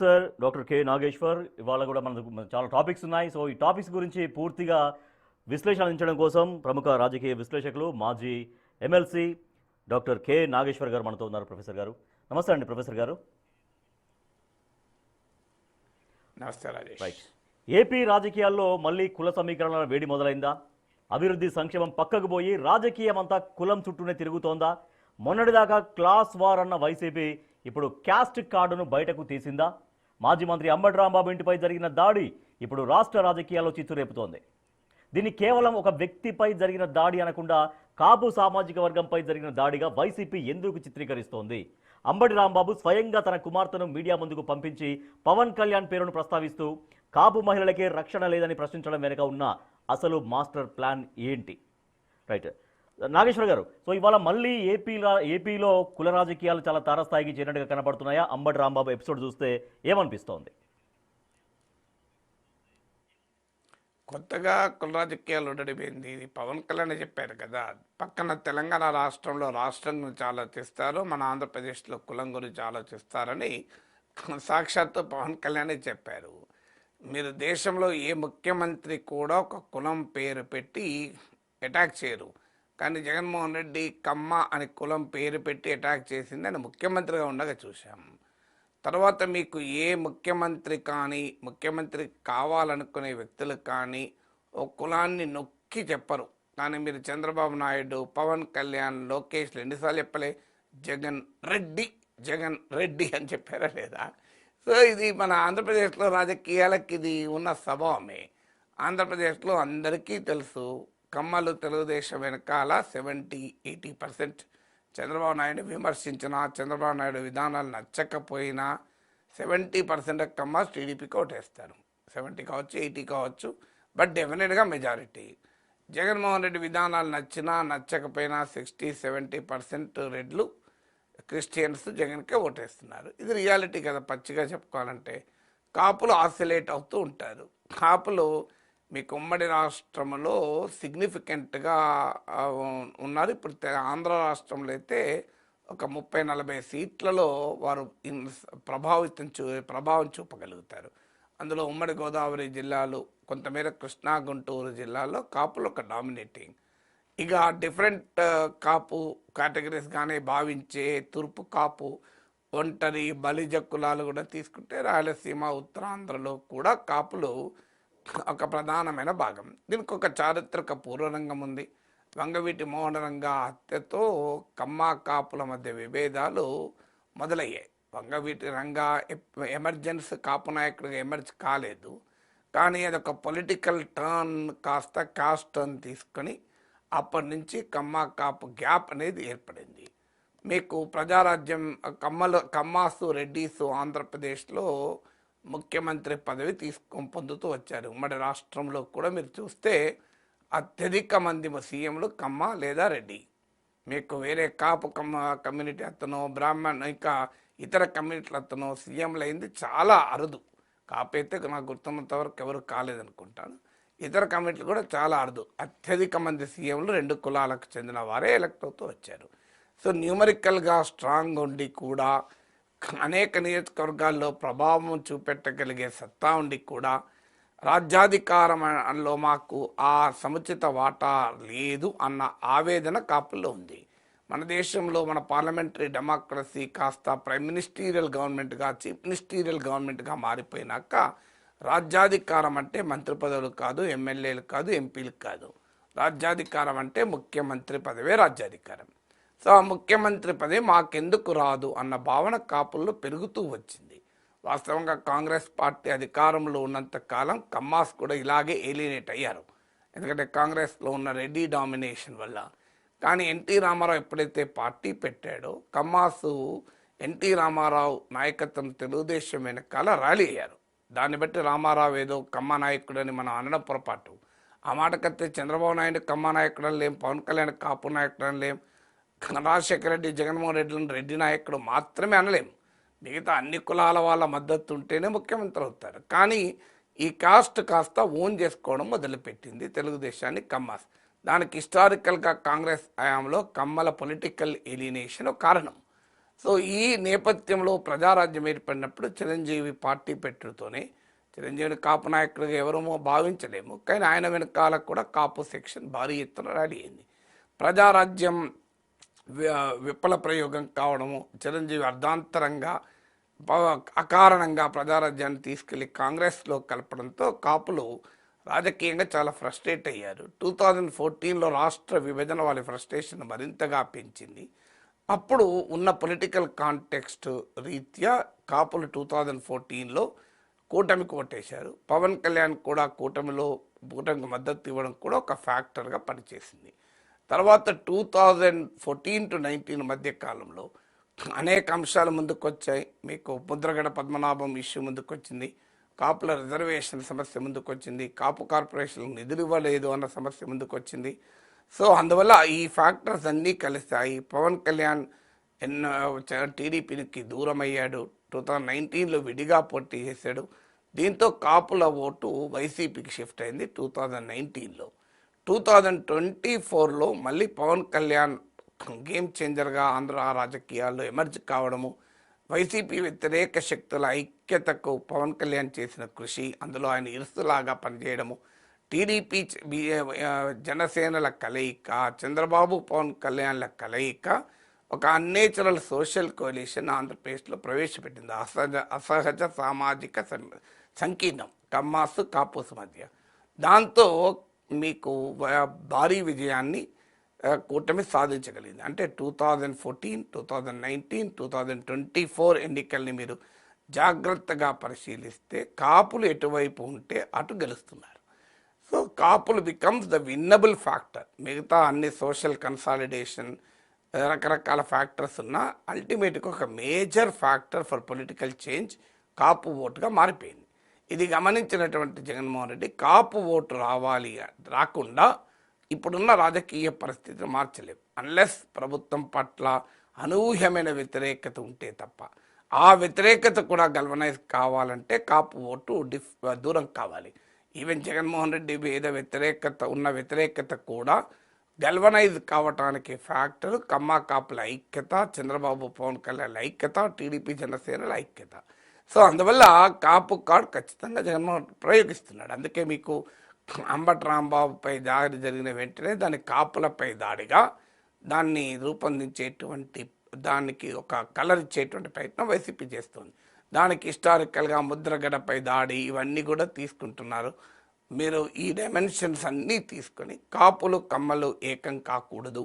Sir doctor K Nageshwar ఇవాళ కూడా మనకు చాలా టాపిక్స్ ఉన్నాయి. సో ఈ టాపిక్స్ గురించి పూర్తిగా విశ్లేషణ అందించడం కోసం ప్రముఖ రాజకీయ విశ్లేషకులు మాజీ ఎమ్మెల్సీ డాక్టర్ కె నాగేశ్వర్ గారు మనతో ఉన్నారు. ప్రొఫెసర్ గారు నమస్తే అండి. ప్రొఫెసర్ గారు నమస్తే రాజేష్. రైట్. ఏపీ రాజకీయాల్లో మళ్ళీ కుల సమీకరణల వేడి మొదలైందా? అభివృద్ధి సంక్షేమం పక్కకు పోయి రాజకీయం అంతా కులం చుట్టూనే తిరుగుతోందా? మొన్నటిదాకా క్లాస్ వార్ అన్న వైసీపీ ఇప్పుడు క్యాస్ట్ కార్డును బయటకు తీసిందా? మాజీ మంత్రి అంబటి రాంబాబు ఇంటిపై జరిగిన దాడి ఇప్పుడు రాష్ట్ర రాజకీయాల్లో చిచ్చు రేపుతోంది. దీన్ని కేవలం ఒక వ్యక్తిపై జరిగిన దాడి అనకుండా కాపు సామాజిక వర్గంపై జరిగిన దాడిగా వైసీపీ ఎందుకు చిత్రీకరిస్తోంది? అంబటి రాంబాబు స్వయంగా తన కుమార్తెను మీడియా ముందుకు పంపించి పవన్ కళ్యాణ్ పేరును ప్రస్తావిస్తూ కాపు మహిళలకే రక్షణ లేదని ప్రశ్నించడం వెనుక ఉన్న అసలు మాస్టర్ ప్లాన్ ఏంటి? రైట్ నాగేశ్వర్ గారు, సో ఇవాళ మళ్ళీ ఏపీలో కుల రాజకీయాలు చాలా తారస్థాయికి చేరినట్టుగా కనబడుతున్నాయా? అంబటి రాంబాబు ఎపిసోడ్ చూస్తే ఏమనిపిస్తోంది? కొత్తగా కుల రాజకీయాలు ఉండడిపోయింది. ఇది పవన్ కళ్యాణ్ చెప్పారు కదా, పక్కన తెలంగాణ రాష్ట్రంలో రాష్ట్రం గురించి ఆలోచిస్తారు, మన ఆంధ్రప్రదేశ్లో కులం గురించి ఆలోచిస్తారని సాక్షాత్తు పవన్ కళ్యాణ్ చెప్పారు. మీరు దేశంలో ఏ ముఖ్యమంత్రి కూడా ఒక కులం పేరు పెట్టి అటాక్ చేయరు, కానీ జగన్మోహన్ రెడ్డి కమ్మ అని కులం పేరు పెట్టి అటాక్ చేసింది ఆయన ముఖ్యమంత్రిగా ఉండగా చూసాం. తర్వాత మీకు ఏ ముఖ్యమంత్రి కానీ ముఖ్యమంత్రి కావాలనుకునే వ్యక్తులు కానీ ఓ కులాన్ని నొక్కి చెప్పరు. కానీ మీరు చంద్రబాబు నాయుడు, పవన్ కళ్యాణ్, లోకేష్ ఎన్నిసార్లు చెప్పలే జగన్ రెడ్డి జగన్ రెడ్డి అని చెప్పారా లేదా? సో ఇది మన ఆంధ్రప్రదేశ్లో రాజకీయాలకు ఇది ఉన్న స్వభావమే. ఆంధ్రప్రదేశ్లో అందరికీ తెలుసు, కమ్మలు తెలుగుదేశం వెనకాల 70-80% చంద్రబాబు నాయుడు విమర్శించినా, చంద్రబాబు నాయుడు విధానాలు నచ్చకపోయినా 70% కమ్మస్ టీడీపీకి ఓటేస్తారు. 70 కావచ్చు, 80 కావచ్చు, బట్ డెఫినెట్గా మెజారిటీ. జగన్మోహన్ రెడ్డి విధానాలు నచ్చినా నచ్చకపోయినా 60-70% రెడ్లు క్రిస్టియన్స్ జగన్కే ఓటేస్తున్నారు. ఇది రియాలిటీ కదా. పచ్చిగా చెప్పుకోవాలంటే కాపులు ఆసిలేట్ అవుతూ ఉంటారు. కాపులు మీకు ఉమ్మడి రాష్ట్రంలో సిగ్నిఫికెంట్గా ఉన్నారు. ఇప్పుడు ఆంధ్ర రాష్ట్రంలో అయితే ఒక 30-40 సీట్లలో వారు ప్రభావం చూపగలుగుతారు. అందులో ఉమ్మడి గోదావరి జిల్లాలు, కొంతమేర కృష్ణా గుంటూరు జిల్లాలో కాపులు ఒక డామినేటింగ్. ఇక డిఫరెంట్ కాపు కేటగిరీస్గానే భావించే తూర్పు కాపు, ఒంటరి, బలిజ కులాలు కూడా తీసుకుంటే రాయలసీమ, ఉత్తరాంధ్రలో కూడా కాపులు ఒక ప్రధానమైన భాగం. దీనికి ఒక చారిత్రక పూర్వరంగం ఉంది. వంగవీటి మోహనరంగ హత్యతో కమ్మ కాపుల మధ్య విభేదాలు మొదలయ్యాయి. వంగవీటి రంగ ఎమర్జెన్సీ కాపు నాయకుడిగా ఎమర్జ్ కాలేదు, కానీ అదొక పొలిటికల్ టర్న్ కాస్త కాస్ట్ టర్న్ తీసుకొని అప్పటి నుంచి కమ్మ కాపు గ్యాప్ అనేది ఏర్పడింది. మీకు ప్రజారాజ్యం కమ్మాసు, రెడ్డిసు ఆంధ్రప్రదేశ్లో ముఖ్యమంత్రి పదవి పొందుతూ వచ్చారు. ఉమ్మడి రాష్ట్రంలో కూడా మీరు చూస్తే అత్యధిక మంది సీఎంలు కమ్మ లేదా రెడ్డి. మీకు వేరే కాపు కమ్యూనిటీ అతను, బ్రాహ్మణ్, ఇంకా ఇతర కమ్యూనిటీల అతను సీఎంలు అయింది చాలా అరుదు. కాపు అయితే నాకు గుర్తున్నంత వరకు ఎవరు కాలేదనుకుంటాను. ఇతర కమ్యూనిటీలు కూడా చాలా అరుదు. అత్యధిక మంది సీఎంలు 2 కులాలకు చెందిన వారే ఎలక్ట్ అవుతూ వచ్చారు. సో న్యూమరికల్గా స్ట్రాంగ్ ఉండి కూడా అనేక నియోజకవర్గాల్లో ప్రభావం చూపెట్టగలిగే సత్తా ఉండి కూడా రాజ్యాధికారంలో మాకు ఆ సముచిత వాటా లేదు అన్న ఆవేదన కాపుల్లో ఉంది. మన దేశంలో మన పార్లమెంటరీ డెమోక్రసీ కాస్త ప్రైమ్ మినిస్టీరియల్ గవర్నమెంట్గా, చీఫ్ మినిస్టీరియల్ గవర్నమెంట్గా మారిపోయినాక రాజ్యాధికారం అంటే మంత్రి పదవులు కాదు, ఎమ్మెల్యేలు కాదు, ఎంపీలు కాదు. రాజ్యాధికారం అంటే ముఖ్యమంత్రి పదవే రాజ్యాధికారం. సో ఆ ముఖ్యమంత్రి పదవి మాకెందుకు రాదు అన్న భావన కాపుల్లో పెరుగుతూ వచ్చింది. వాస్తవంగా కాంగ్రెస్ పార్టీ అధికారంలో ఉన్నంత కాలం కమ్మాస్ కూడా ఇలాగే ఏలినేట్ అయ్యారు, ఎందుకంటే కాంగ్రెస్లో ఉన్న రెడ్డి డామినేషన్ వల్ల. కానీ ఎన్టీ రామారావు ఎప్పుడైతే పార్టీ పెట్టాడో కమ్మాసు ఎన్టీ రామారావు నాయకత్వం తెలుగుదేశం వెనకాల ర్యాలీ అయ్యారు. దాన్ని బట్టి రామారావు ఏదో కమ్మ నాయకుడని మనం అనడం పొరపాటు. ఆ మాటకత్తే చంద్రబాబు నాయుడు కమ్మ నాయకుడని లేం, పవన్ కళ్యాణ్ కాపు నాయకుడని లేం, రాజశేఖర రెడ్డి, జగన్మోహన్ రెడ్డిలను రెడ్డి నాయకుడు మాత్రమే అనలేం. మిగతా అన్ని కులాల వాళ్ళ మద్దతు ఉంటేనే ముఖ్యమంత్రి అవుతారు. కానీ ఈ కాస్ట్ కాస్త ఓన్ చేసుకోవడం మొదలుపెట్టింది తెలుగుదేశాన్ని కమ్మాస్. దానికి హిస్టారికల్గా కాంగ్రెస్ హయాంలో కమ్మల పొలిటికల్ ఎలినేషన్ కారణం. సో ఈ నేపథ్యంలో ప్రజారాజ్యం ఏర్పడినప్పుడు చిరంజీవి పార్టీ పెట్టుతోనే, చిరంజీవిని కాపు నాయకుడిగా ఎవరమో భావించలేము, కానీ ఆయన వెనకాల కూడా కాపు సెక్షన్ భారీ ఎత్తున ర్యాలీ అయింది. ప్రజారాజ్యం విఫల ప్రయోగం కావడము, చిరంజీవి అర్ధాంతరంగా అకారణంగా ప్రజారాజ్యాన్ని తీసుకెళ్లి కాంగ్రెస్లో కలపడంతో కాపులు రాజకీయంగా చాలా ఫ్రస్ట్రేట్ అయ్యారు. 2014లో రాష్ట్ర విభజన వాళ్ళ ఫ్రస్ట్రేషన్ మరింతగా పెంచింది. అప్పుడు ఉన్న పొలిటికల్ కాంటెక్స్ట్ రీత్యా కాపులు 2014లో కూటమికి ఓటేశారు. పవన్ కళ్యాణ్ కూడా కూటమికి మద్దతు ఇవ్వడం కూడా ఒక ఫ్యాక్టర్గా పనిచేసింది. తర్వాత 2014 to 19 మధ్య కాలంలో అనేక అంశాలు ముందుకు వచ్చాయి. మీకు ముద్రగడ పద్మనాభం ఇష్యూ ముందుకు వచ్చింది, కాపుల రిజర్వేషన్ సమస్య ముందుకు వచ్చింది, కాపు కార్పొరేషన్లకు నిధులు ఇవ్వలేదు అన్న సమస్య ముందుకు వచ్చింది. సో అందువల్ల ఈ ఫ్యాక్టర్స్ అన్నీ కలిశాయి. పవన్ కళ్యాణ్ టీడీపీకి దూరం అయ్యాడు. 2019లో విడిగా పోటీ చేశాడు. దీంతో కాపుల ఓటు వైసీపీకి షిఫ్ట్ అయింది 2019లో. 2024లో మళ్ళీ పవన్ కళ్యాణ్ గేమ్ చేంజర్గా ఆంధ్ర రాజకీయాల్లో ఎమర్జ్ కావడము, వైసీపీ వ్యతిరేక శక్తుల ఐక్యతకు పవన్ కళ్యాణ్ చేసిన కృషి, అందులో ఆయన ఇరుసులాగా పనిచేయడము, టీడీపీ జనసేనల కలయిక, చంద్రబాబు పవన్ కళ్యాణ్ల కలయిక ఒక అన్నేచురల్ సోషల్ కోalition ఆంధ్రప్రదేశ్లో ప్రవేశపెట్టింది. అసహజ సామాజిక సంకీర్ణం కమ్మాసు కాపుస్ మధ్య. దాంతో మీకు భారీ విజయాన్ని కూటమి సాధించగలిగింది. అంటే 2014, 2019, 2024 ఎన్నికల్ని మీరు జాగ్రత్తగా పరిశీలిస్తే కాపులు ఎటువైపు ఉంటే అటు గెలుస్తున్నారు. సో కాపులు బికమ్స్ ద విన్నబుల్ ఫ్యాక్టర్. మిగతా అన్ని సోషల్ కన్సాలిడేషన్ రకరకాల ఫ్యాక్టర్స్ ఉన్నా అల్టిమేట్గా ఒక major factor for political change Kapu ఓటుగా మారిపోయింది. ఇది గమనించినటువంటి జగన్మోహన్ రెడ్డి కాపు ఓటు రాకుండా ఇప్పుడున్న రాజకీయ పరిస్థితిని మార్చలేము అన్లెస్ ప్రభుత్వం పట్ల అనూహ్యమైన వ్యతిరేకత ఉంటే తప్ప. ఆ వ్యతిరేకత కూడా గల్వనైజ్ కావాలంటే కాపు ఓటు దూరం కావాలి. ఈవెన్ జగన్మోహన్ రెడ్డి మీద వ్యతిరేకత కూడా గల్వనైజ్ కావటానికి ఫ్యాక్టర్ కాపుల ఐక్యత, చంద్రబాబు పవన్ కళ్యాణ్ ఐక్యత, టీడీపీ జనసేనల ఐక్యత. సో అందువల్ల కాపు కార్డు ఖచ్చితంగా జగన్మోహన్ ప్రయోగిస్తున్నాడు. అందుకే మీకు అంబటి రాంబాబుపై దాడి జరిగిన వెంటనే దాని కాపులపై దాడిగా దాన్ని రూపొందించేటువంటి, దానికి ఒక కలర్ ఇచ్చేటువంటి ప్రయత్నం వైసీపీ చేస్తుంది. దానికి హిస్టారికల్గా ముద్రగడపై దాడి ఇవన్నీ కూడా తీసుకుంటున్నారు. మీరు ఈ డైమెన్షన్స్ అన్నీ తీసుకొని కాపులు కమ్మలు ఏకం కాకూడదు,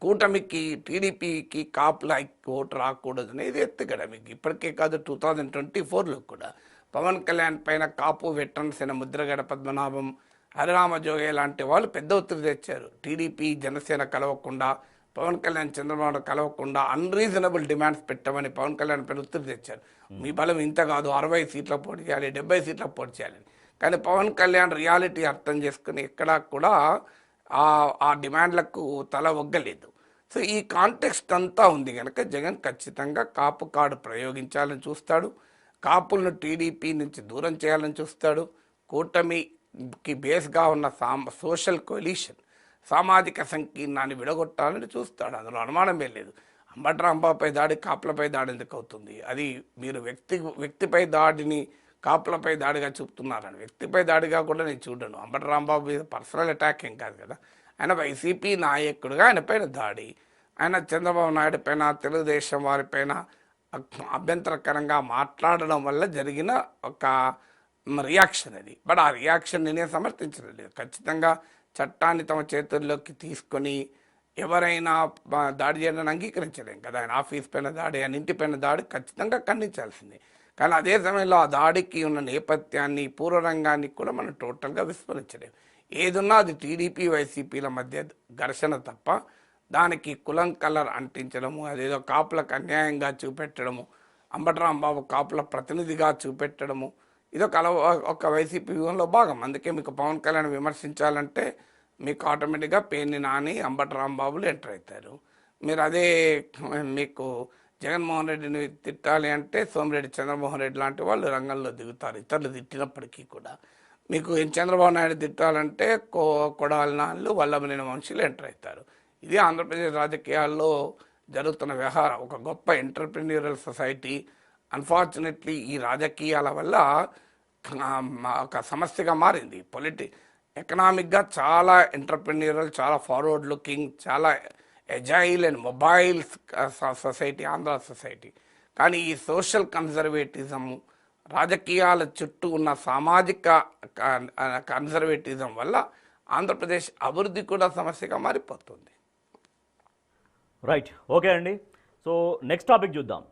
కూటమికి టీడీపీకి కాపుల ఓటు రాకూడదు అనేది ఎత్తుగడ. మీకు ఇప్పటికే కాదు 2024లో కూడా పవన్ కళ్యాణ్ పైన కాపు వెటరన్స్ అయిన ముద్రగడ పద్మనాభం, హరిరామ జోగే లాంటి వాళ్ళు పెద్ద ఒత్తిడి తెచ్చారు. టీడీపీ జనసేన కలవకుండా, పవన్ కళ్యాణ్ చంద్రబాబు కలవకుండా అన్రీజనబుల్ డిమాండ్స్ పెట్టమని పవన్ కళ్యాణ్ పైన ఒత్తిడి తెచ్చారు. మీ బలం ఇంత కాదు, 60 సీట్లకు పోటీ చేయాలి, 70 సీట్లకు పోటీ చేయాలని. కానీ పవన్ కళ్యాణ్ రియాలిటీ అర్థం చేసుకుని ఎక్కడా కూడా ఆ డిమాండ్లకు తల ఒగ్గలేదు. సో ఈ కాంటెక్స్ట్ అంతా ఉంది కనుక జగన్ ఖచ్చితంగా కాపు కార్డు ప్రయోగించాలని చూస్తాడు, కాపులను టీడీపీ నుంచి దూరం చేయాలని చూస్తాడు, కూటమికి బేస్గా ఉన్న సోషల్ కోalition సామాజిక సంకీర్ణాన్ని విడగొట్టాలని చూస్తాడు. అందులో అనుమానమే లేదు. అంబటి రాంబాబుపై దాడి కాపులపై దాడి ఎందుకు అవుతుంది? అది మీరు వ్యక్తిపై దాడిని కాపులపై దాడిగా చూపుతున్నారని. వ్యక్తిపై దాడిగా కూడా నేను చూడను. అంబటి రాంబాబు మీద పర్సనల్ అటాక్ ఏం కాదు కదా. ఆయన వైసీపీ నాయకుడిగా ఆయన పైన దాడి, ఆయన చంద్రబాబు నాయుడు పైన, తెలుగుదేశం వారిపైన అభ్యంతరకరంగా మాట్లాడడం వల్ల జరిగిన ఒక రియాక్షన్ అది. బట్ ఆ రియాక్షన్ నేనే సమర్థించడం లేదు. ఖచ్చితంగా చట్టాన్ని తమ చేతుల్లోకి తీసుకొని ఎవరైనా దాడి చేయడానికి అంగీకరించలేం కదా. ఆయన ఆఫీస్ పైన దాడి, ఆయన ఇంటి పైన దాడి ఖచ్చితంగా ఖండించాల్సిందే. కానీ అదే సమయంలో ఆ దాడికి ఉన్న నేపథ్యాన్ని, పూర్వరంగాన్ని కూడా మనం టోటల్గా విస్మరించలేం. ఏదున్నా అది టీడీపీ వైసీపీల మధ్య ఘర్షణ తప్ప దానికి కులం కలర్ అంటించడము, అదేదో కాపులకు అన్యాయంగా చూపెట్టడము, అంబటి రాంబాబు కాపుల ప్రతినిధిగా చూపెట్టడము ఇదొక ఒక వైసీపీ వ్యూహంలో భాగం. అందుకే మీకు పవన్ కళ్యాణ్ విమర్శించాలంటే మీకు ఆటోమేటిక్గా పేర్ని నాని, అంబటి రాంబాబులు ఎంటర్ అవుతారు. మీరు అదే మీకు జగన్మోహన్ రెడ్డిని తిట్టాలి అంటే సోమిరెడ్డి చంద్రమోహన్ రెడ్డి లాంటి వాళ్ళు రంగంలో దిగుతారు. ఇతరులు తిట్టినప్పటికీ కూడా మీకు చంద్రబాబు నాయుడు తిట్టాలంటే కొడాలి నాళ్ళు, వల్లభనేని వంశీలు ఎంటర్ అవుతారు. ఇది ఆంధ్రప్రదేశ్ రాజకీయాల్లో జరుగుతున్న వ్యవహారం ఒక గొప్ప ఎంటర్ప్రెన్యూరల్ సొసైటీ. అన్ఫార్చునేట్లీ ఈ రాజకీయాల వల్ల ఒక సమస్యగా మారింది. ఎకనామిక్గా చాలా ఎంటర్ప్రెన్యూరల్, చాలా ఫార్వర్డ్ లుకింగ్, చాలా agile and mobile society Andhra society. కానీ ఈ సోషల్ కన్జర్వేటిజం, రాజకీయాల చుట్టూ ఉన్న సామాజిక కన్జర్వేటిజం వల్ల ఆంధ్రప్రదేశ్ అభివృద్ధి కూడా సమస్యగా మారిపోతుంది. రైట్, ఓకే అండి. సో నెక్స్ట్ టాపిక్ చూద్దాం.